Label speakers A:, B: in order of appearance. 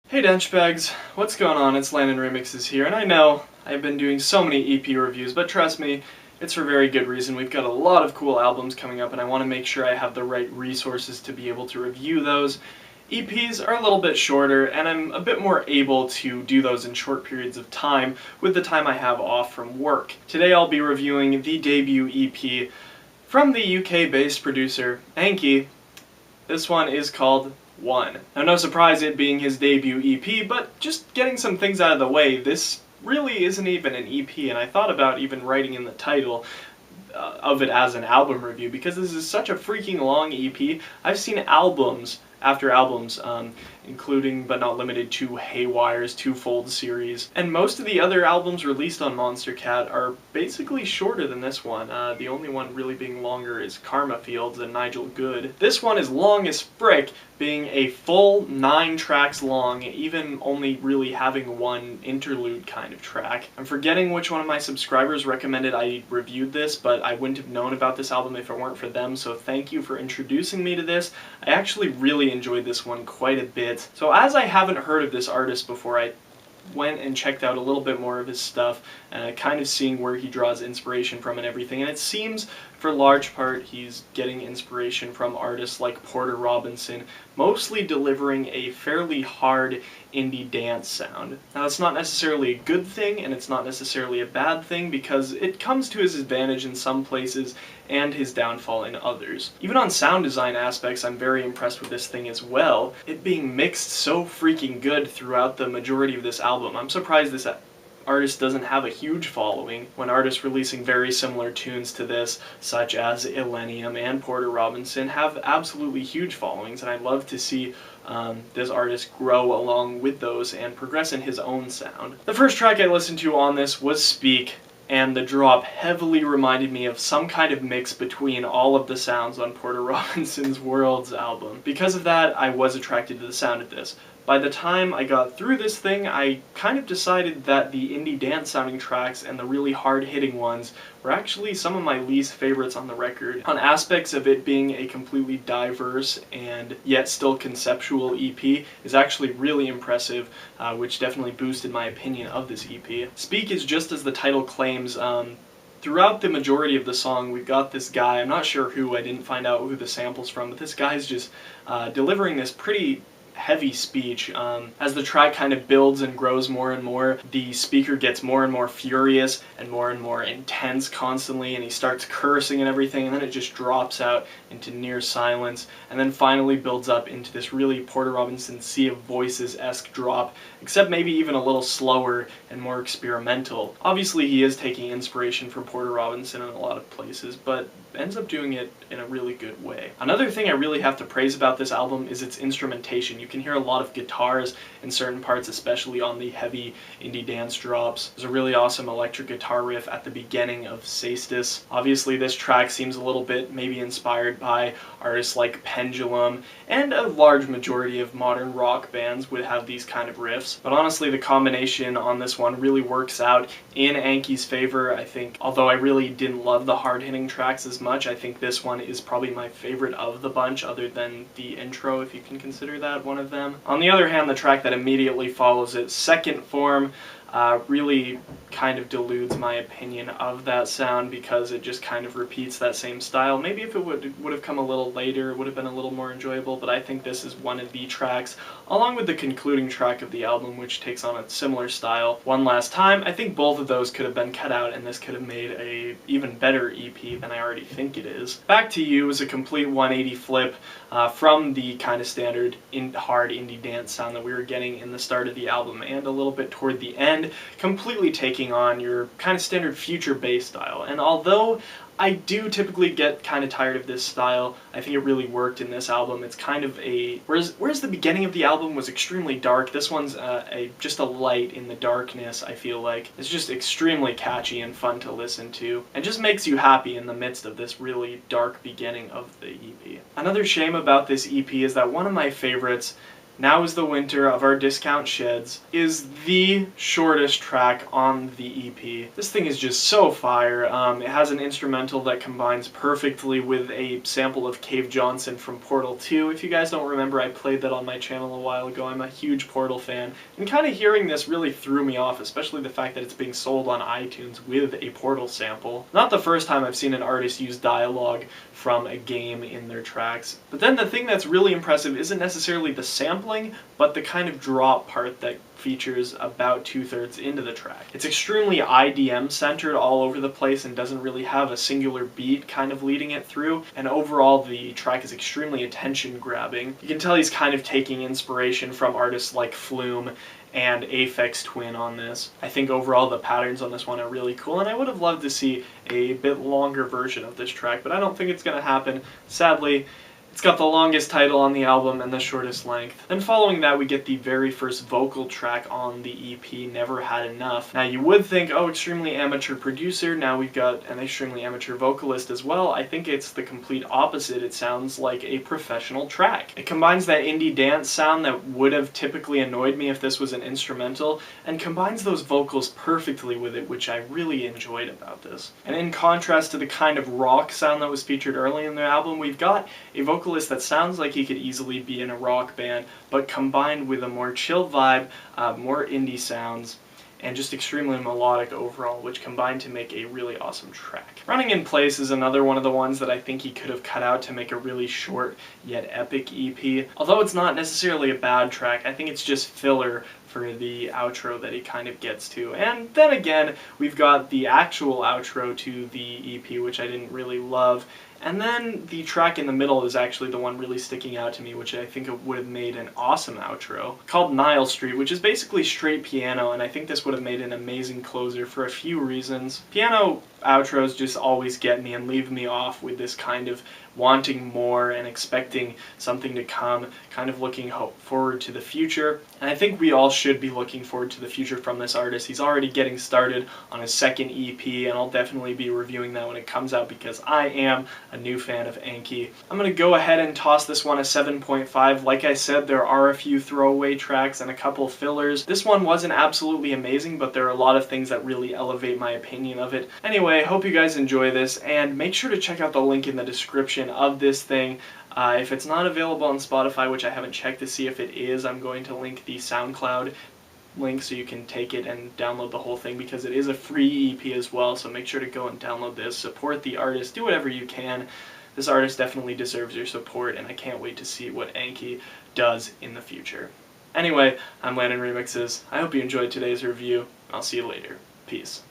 A: Hey Denchbags, what's going on? It's Landon Remixes here, and I know I've been doing so many EP reviews, but trust me, it's for very good reason. We've got a lot of cool albums coming up, and I want to make sure I have the right resources to be able to review those. EPs are a little bit shorter, and I'm a bit more able to do those in short periods of time with the time I have off from work. Today I'll be reviewing the debut EP from the UK-based producer Anki. This one is called One. Now, no surprise it being his debut EP, but just getting some things out of the way, this really isn't even an EP, and I thought about even writing in the title of it as an album review, because this is such a freaking long EP. I've seen albums after albums, including but not limited to Haywire's Twofold series, and most of the other albums released on Monster Cat are basically shorter than this one. The only one really being longer is Karma Fields and Nigel Good. This one is long as frick, being a full 9 tracks long, even only really having one interlude kind of track. I'm forgetting which one of my subscribers recommended I reviewed this, but I wouldn't have known about this album if it weren't for them, so thank you for introducing me to this. I actually really enjoyed this one quite a bit. So as I haven't heard of this artist before, I went and checked out a little bit more of his stuff, kind of seeing where he draws inspiration from and everything, and it seems for large part he's getting inspiration from artists like Porter Robinson, mostly delivering a fairly hard indie dance sound. Now that's not necessarily a good thing, and it's not necessarily a bad thing, because it comes to his advantage in some places and his downfall in others. Even on sound design aspects, I'm very impressed with this thing as well, it being mixed so freaking good throughout the majority of this album. I'm surprised this artist doesn't have a huge following when artists releasing very similar tunes to this, such as Illenium and Porter Robinson, have absolutely huge followings, and I'd love to see this artist grow along with those and progress in his own sound. The first track I listened to on this was Speak, and the drop heavily reminded me of some kind of mix between all of the sounds on Porter Robinson's Worlds album. Because of that, I was attracted to the sound of this. By the time I got through this thing, I kind of decided that the indie dance sounding tracks and the really hard hitting ones were actually some of my least favorites on the record. On aspects of it being a completely diverse and yet still conceptual EP is actually really impressive, which definitely boosted my opinion of this EP. Speak is just as the title claims. Throughout the majority of the song, we've got this guy, I'm not sure who, I didn't find out who the sample's from, but this guy's just delivering this pretty heavy speech. As the track kind of builds and grows more and more, the speaker gets more and more furious and more intense constantly, and he starts cursing and everything, and then it just drops out into near silence, and then finally builds up into this really Porter Robinson Sea of Voices-esque drop, except maybe even a little slower and more experimental. Obviously he is taking inspiration from Porter Robinson in a lot of places, but ends up doing it in a really good way. Another thing I really have to praise about this album is its instrumentation. You can hear a lot of guitars in certain parts, especially on the heavy indie dance drops. There's a really awesome electric guitar riff at the beginning of Cestus. Obviously this track seems a little bit maybe inspired by artists like Pendulum, and a large majority of modern rock bands would have these kind of riffs. But honestly, the combination on this one really works out in Anki's favor. I think, although I really didn't love the hard-hitting tracks as much, I think this one is probably my favorite of the bunch, other than the intro, if you can consider that one of them. On the other hand, the track that immediately follows it, Second Form, really kind of deludes my opinion of that sound, because it just kind of repeats that same style. Maybe if it would have come a little later, it would have been a little more enjoyable, but I think this is one of the tracks, along with the concluding track of the album, which takes on a similar style, One Last Time. I think both of those could have been cut out, and this could have made a even better EP than I already think it is. Back to You is a complete 180 flip from the kind of standard hard indie dance sound that we were getting in the start of the album and a little bit toward the end, completely taking on your kind of standard future bass style. And although I do typically get kind of tired of this style, I think it really worked in this album. It's kind of a... Whereas the beginning of the album was extremely dark, this one's just a light in the darkness, I feel like. It's just extremely catchy and fun to listen to, and just makes you happy in the midst of this really dark beginning of the EP. Another shame about this EP is that one of my favorites Now Is the Winter of our discount sheds is the shortest track on the EP. This thing is just so fire. It has an instrumental that combines perfectly with a sample of Cave Johnson from Portal 2. If you guys don't remember, I played that on my channel a while ago. I'm a huge Portal fan, and kind of hearing this really threw me off, especially the fact that it's being sold on iTunes with a Portal sample. Not the first time I've seen an artist use dialogue from a game in their tracks. But then the thing that's really impressive isn't necessarily the sampling, but the kind of drop part that features about 2/3 into the track. It's extremely IDM centered all over the place and doesn't really have a singular beat kind of leading it through, and overall the track is extremely attention grabbing. You can tell he's kind of taking inspiration from artists like Flume and Aphex Twin on this. I think overall the patterns on this one are really cool, and I would have loved to see a bit longer version of this track, but I don't think it's going to happen. Sadly, it's got the longest title on the album and the shortest length. Then following that, we get the very first vocal track on the EP, Never Had Enough. Now you would think, oh, extremely amateur producer, now we've got an extremely amateur vocalist as well. I think it's the complete opposite. It sounds like a professional track. It combines that indie dance sound that would have typically annoyed me if this was an instrumental, and combines those vocals perfectly with it, which I really enjoyed about this. And in contrast to the kind of rock sound that was featured early in the album, we've got a vocalist that sounds like he could easily be in a rock band, but combined with a more chill vibe, more indie sounds, and just extremely melodic overall, which combined to make a really awesome track. Running in Place is another one of the ones that I think he could have cut out to make a really short yet epic EP. Although it's not necessarily a bad track, I think it's just filler for the outro that he kind of gets to. And then again, we've got the actual outro to the EP, which I didn't really love. And then the track in the middle is actually the one really sticking out to me, which I think it would have made an awesome outro, called Nile Street, which is basically straight piano, and I think this would have made an amazing closer for a few reasons. Piano outros just always get me and leave me off with this kind of wanting more and expecting something to come, kind of looking forward to the future. And I think we all should be looking forward to the future from this artist. He's already getting started on his second EP, and I'll definitely be reviewing that when it comes out because I am a new fan of Anki. I'm going to go ahead and toss this one a 7.5. Like I said, there are a few throwaway tracks and a couple fillers. This one wasn't absolutely amazing, but there are a lot of things that really elevate my opinion of it. Anyway, hope you guys enjoy this, and make sure to check out the link in the description of this thing. If it's not available on Spotify, which I haven't checked to see if it is, I'm going to link the SoundCloud link so you can take it and download the whole thing, because it is a free EP as well, so make sure to go and download this, support the artist, do whatever you can. This artist definitely deserves your support, and I can't wait to see what Anki does in the future. Anyway, I'm Landon Remixes. I hope you enjoyed today's review. I'll see you later. Peace.